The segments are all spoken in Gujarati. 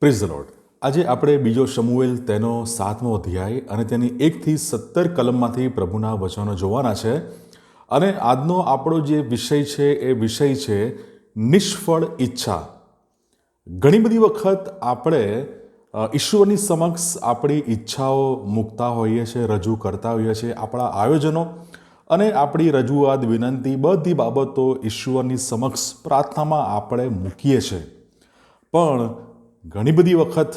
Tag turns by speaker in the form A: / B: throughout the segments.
A: Praise the lord. આજે આપણે બીજો શમુએલ તેનો 7મો અધ્યાય અને તેની 1 થી 17 કલમમાંથી પ્રભુના વચનો જોવાના છે. અને આજનો આપણો જે વિષય છે એ વિષય છે નિષ્ફળ ઈચ્છા. ઘણી બધી વખત આપણે ઈશ્વરની સમક્ષ આપણી ઈચ્છાઓ મૂકતા હોઈએ છીએ, રજૂ કરતા હોઈએ છીએ, આપણા આયોજનો અને આપણી રજૂઆત, વિનંતી, બધી બાબતો ઈશ્વરની સમક્ષ પ્રાર્થનામાં આપણે મૂકીએ છીએ. પણ ઘણી બધી વખત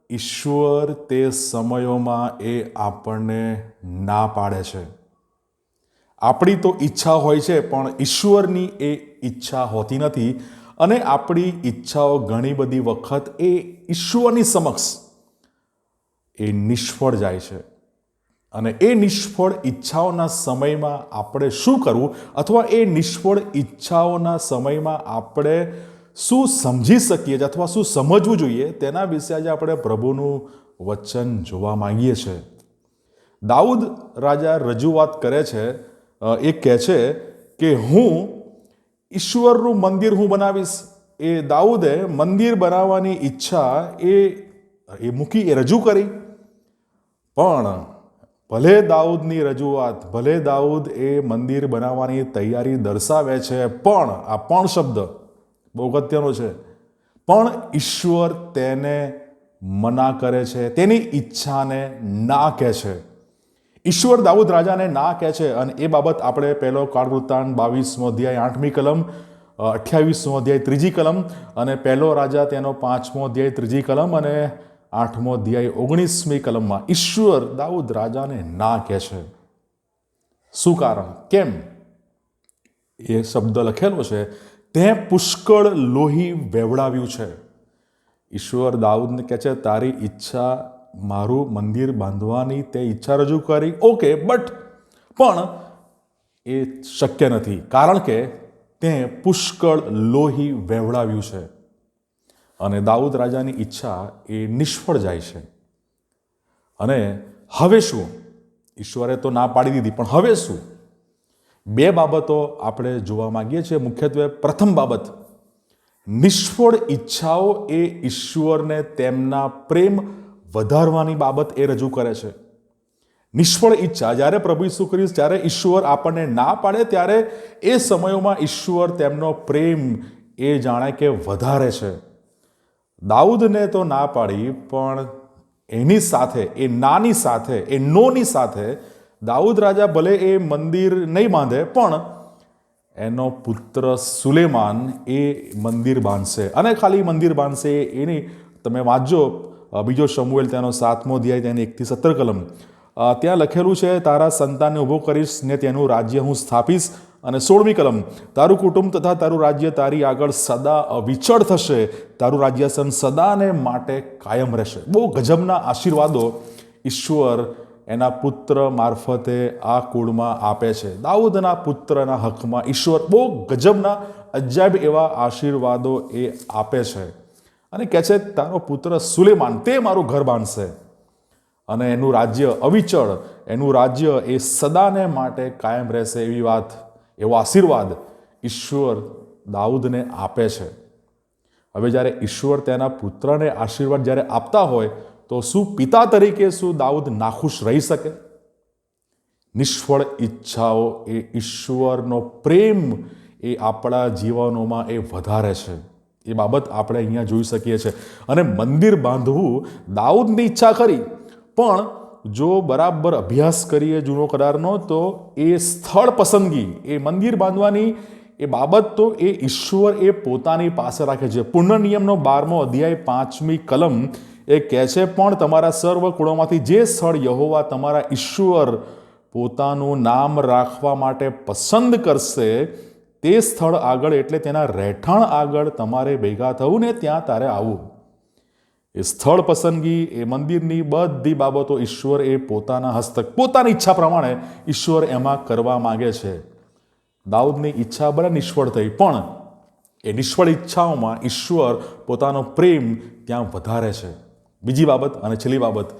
A: ઈશ્વર તે સમયોમાં એ આપણને ના પાડે છે. આપણી તો ઈચ્છા હોય છે પણ ઈશ્વરની એ ઈચ્છા હોતી નથી અને આપણી ઈચ્છાઓ ઘણી બધી વખત એ ઈશ્વરની સમક્ષ એ નિષ્ફળ જાય છે. અને એ નિષ્ફળ ઈચ્છાઓના સમયમાં આપણે શું કરવું અથવા એ નિષ્ફળ ઈચ્છાઓના સમયમાં આપણે શું સમજી શકીએ છીએ અથવા શું સમજવું જોઈએ તેના વિશે આજે આપણે પ્રભુનું વચન જોવા માંગીએ છીએ. દાઉદ રાજા રજૂઆત કરે છે, એ કહે છે કે હું ઈશ્વરનું મંદિર હું બનાવીશ. એ દાઉદે મંદિર બનાવવાની ઈચ્છા એ મૂકી, એ રજૂ કરી. પણ ભલે દાઉદની રજૂઆત, ભલે દાઉદ એ મંદિર બનાવવાની તૈયારી દર્શાવે છે, પણ આ પણ શબ્દ બહુ અગત્યનો છે, પણ ઈશ્વર તેને મના કરે છે, તેની ઈચ્છાને ના કહે છે. ઈશ્વર દાઉદ રાજાને ના કહે છે અને એ બાબત આપણે પહેલો કાળવૃત્તાંત 22મો અધ્યાય 8મી કલમ, 28મો અધ્યાય 3જી કલમ અને પહેલો રાજા તેનો 5મો અધ્યાય 3જી કલમ અને 8મો અધ્યાય 19મી કલમમાં ઈશ્વર દાઉદ રાજાને ના કહે છે. શું કારણ? કેમ? એ શબ્દ લખેલો છે, તે પુષ્કળ લોહી વેવડાવ્યું છે. ઈશ્વર દાઉદને કહે છે, તારી ઈચ્છા, મારું મંદિર બાંધવાની તે ઈચ્છા રજૂ કરી, ઓકે, પણ એ શક્ય નથી, કારણ કે તે પુષ્કળ લોહી વેવડાવ્યું છે. અને દાઉદ રાજાની ઈચ્છા એ નિષ્ફળ જાય છે. અને હવે શું? ઈશ્વરે તો ના પાડી દીધી, પણ હવે શું? બે બાબતો આપણે જોવા માંગીએ છીએ. મુખ્યત્વે પ્રથમ બાબત, નિષ્ફળ ઈચ્છાઓ એ ઈશ્વરને તેમના પ્રેમ વધારવાની બાબત એ રજૂ કરે છે. નિષ્ફળ ઈચ્છા, જ્યારે પ્રભુ ઈસુ ખ્રિસ્ત, જ્યારે ઈશ્વર આપણને ના પાડે ત્યારે એ સમયોમાં ઈશ્વર તેમનો પ્રેમ એ જાણે કે વધારે છે. દાઉદને તો ના પાડી, પણ એની સાથે, એ નાની સાથે, એ નોની સાથે દાઉદ રાજા ભલે એ મંદિર નહીં બાંધે, પણ એનો પુત્ર સુલેમાન એ મંદિર બાંધશે. અને ખાલી મંદિર બાંધશે એની, તમે વાંચજો બીજો શમુએલ તેનો 7મો અધ્યાય તેની 1 થી 17 કલમ, ત્યાં લખેલું છે, તારા સંતાનને ઊભો કરીશ ને તેનું રાજ્ય હું સ્થાપીશ. અને 16મી કલમ, તારું કુટુંબ તથા તારું રાજ્ય તારી આગળ સદા અવિચળ થશે, તારું રાજ્યાસન સદાને માટે કાયમ રહેશે. બહુ ગજબના આશીર્વાદો ઈશ્વર એના પુત્ર મારફતે આ કુળમાં આપે છે. દાઉદના પુત્રના હકમાં ઈશ્વર બહુ ગજબના અજાયબ એવા આશીર્વાદો એ આપે છે. અને કહે છે, તારો પુત્ર સુલેમાન તે મારું ઘર બાંધશે અને એનું રાજ્ય અવિચળ, એનું રાજ્ય એ સદાને માટે કાયમ રહેશે. એવી વાત, એવો આશીર્વાદ ઈશ્વર દાઉદને આપે છે. હવે જ્યારે ઈશ્વર તેના પુત્રને આશીર્વાદ જ્યારે આપતા હોય, તો શું પિતા તરીકે શું દાઉદ નાખુશ રહી શકે? નિષ્ફળ ઈચ્છાઓ એ ઈશ્વરનો પ્રેમ એ આપણા જીવનોમાં એ વધારે છે. એ બાબત આપણે અહીંયા જોઈ શકીએ છીએ. અને મંદિર બાંધવું દાઉદની ઈચ્છા ખરી, પણ જો બરાબર અભ્યાસ કરીએ જૂનો કરારનો, તો એ સ્થળ પસંદગી, એ મંદિર બાંધવાની એ બાબત તો એ ઈશ્વર એ પોતાની પાસે રાખે છે. પુણ્ય નિયમનો 12મો અધ્યાય 5મી કલમ એ કહે છે, પણ તમારા સર્વ કુળોમાંથી જે સ્થળ યહોવા તમારા ઈશ્વર પોતાનું નામ રાખવા માટે પસંદ કરશે, તે સ્થળ આગળ, એટલે તેના રહેઠાણ આગળ તમારે ભેગા થવું ને ત્યાં તારે આવવું. એ સ્થળ પસંદગી, એ મંદિરની બધી બાબતો ઈશ્વર એ પોતાના હસ્તક, પોતાની ઈચ્છા પ્રમાણે ઈશ્વર એમાં કરવા માંગે છે. દાઉદની ઈચ્છા ભલે નિષ્ફળ થઈ, પણ એ નિષ્ફળ ઈચ્છાઓમાં ઈશ્વર પોતાનો પ્રેમ ત્યાં વધારે છે. બીજી બાબત અને છેલ્લી બાબત,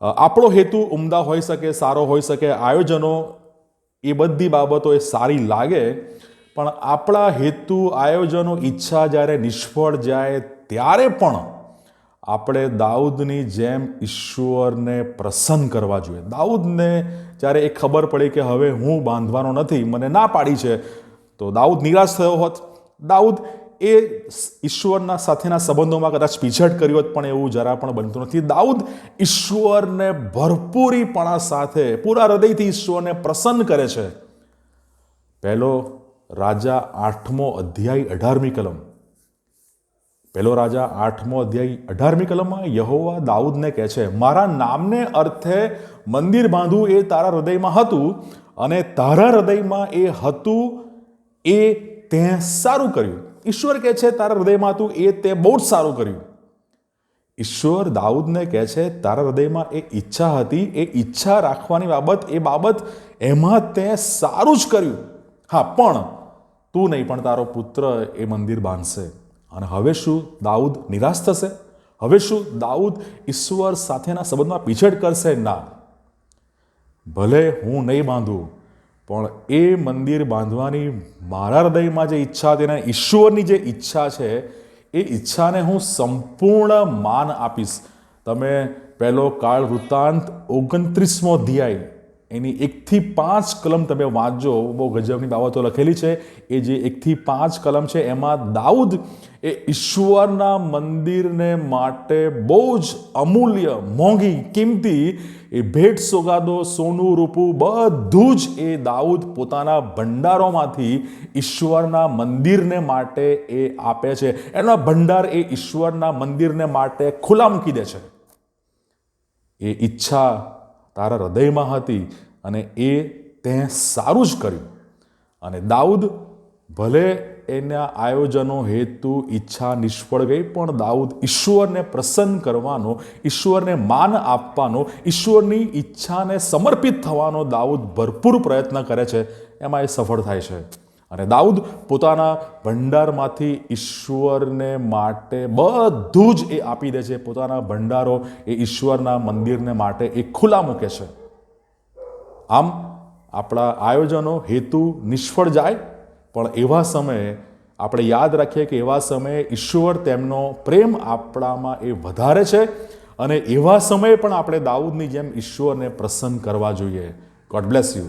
A: આપણો હેતુ ઉમદા હોઈ શકે, સારો હોઈ શકે, આયોજનો એ બધી બાબતો એ સારી લાગે, પણ આપણા હેતુ, આયોજનો, ઈચ્છા જ્યારે નિષ્ફળ જાય ત્યારે પણ આપણે દાઉદની જેમ ઈશ્વરને પ્રસન્ન કરવા જોઈએ. દાઉદને જ્યારે એ ખબર પડી કે હવે હું બાંધવાનો નથી, મને ના પાડી છે, તો દાઉદ નિરાશ થયો હોત. દાઉદ એ ઈશ્વરના સાથેના સંબંધોમાં કદાચ પીછેટ કર્યો હોત, પણ એવું જરા પણ બનતું નથી. દાઉદ ઈશ્વરને ભરપૂરીપણા સાથે પૂરા હૃદયથી ઈશ્વરને પ્રસન્ન કરે છે. પહેલો રાજા 8મો અધ્યાય 18મી કલમ. પહેલો રાજા 8મો અધ્યાય 18મી કલમમાં યહોવા દાઉદને કહે છે, મારા નામને અર્થે મંદિર બાંધવું એ તારા હૃદયમાં હતું, અને તારા હૃદયમાં એ હતું એ તે સારું કર્યું. ઈશ્વર કહે છે તારા હૃદયમાં હતું એ તે બહુ જ સારું કર્યું. ઈશ્વર દાઉદને કહે છે તારા હૃદયમાં એ ઈચ્છા હતી, એ ઈચ્છા રાખવાની બાબત એમાં તે સારું જ કર્યું. હા, પણ તું નહીં, પણ તારો પુત્ર એ મંદિર બાંધશે. અને હવે શું દાઉદ નિરાશ થશે? હવે શું દાઉદ ઈશ્વર સાથેના સંબંધમાં પીછેટ કરશે? ના. ભલે હું નહીં બાંધું, પણ એ મંદિર બાંધવાની મારા હૃદયમાં જે ઈચ્છા હતી ને ઈશ્વરની જે ઈચ્છા છે, એ ઈચ્છાને હું સંપૂર્ણ માન આપીશ. તમે પહેલો કાળ વૃત્તાંત 29મો અધ્યાય એની 1 થી 5 કલમ તમે વાંચજો. બહુ ગજબની બાબતો લખેલી છે. એ જે 1 થી 5 કલમ છે એમાં દાઉદ એ ઈશ્વરના મંદિરને માટે બહુ જ અમૂલ્ય, મોંઘી, કિંમતી એ ભેટ સોગાદો, સોનું, રૂપું બધું જ એ દાઉદ પોતાના ભંડારોમાંથી ઈશ્વરના મંદિરને માટે એ આપે છે. એનો ભંડાર એ ઈશ્વરના મંદિરને માટે ખુલ્લા મૂકી દે છે. એ ઈચ્છા તારા હૃદયમાં હતી અને એ તે સારું જ કર્યું. અને દાઉદ ભલે એના આયોજનો, હેતુ, ઈચ્છા નિષ્ફળ ગઈ, પણ દાઉદ ઈશ્વરને પ્રસન્ન કરવાનો, ઈશ્વરને માન આપવાનો, ઈશ્વરની ઈચ્છાને સમર્પિત થવાનો દાઉદ ભરપૂર પ્રયત્ન કરે છે. એમાં એ સફળ થાય છે. અને દાઉદ પોતાના ભંડારમાંથી ઈશ્વરને માટે બધું જ એ આપી દે છે. પોતાના ભંડારો એ ઈશ્વરના મંદિરને માટે એ ખુલ્લા મૂકે છે. આમ આપણા આયોજનો, હેતુ નિષ્ફળ જાય, પણ એવા સમયે આપણે યાદ રાખીએ કે એવા સમયે ઈશ્વર તેમનો પ્રેમ આપણામાં એ વધારે છે. અને એવા સમયે પણ આપણે દાઉદની જેમ ઈશ્વરને પ્રસન્ન કરવા જોઈએ. God bless you.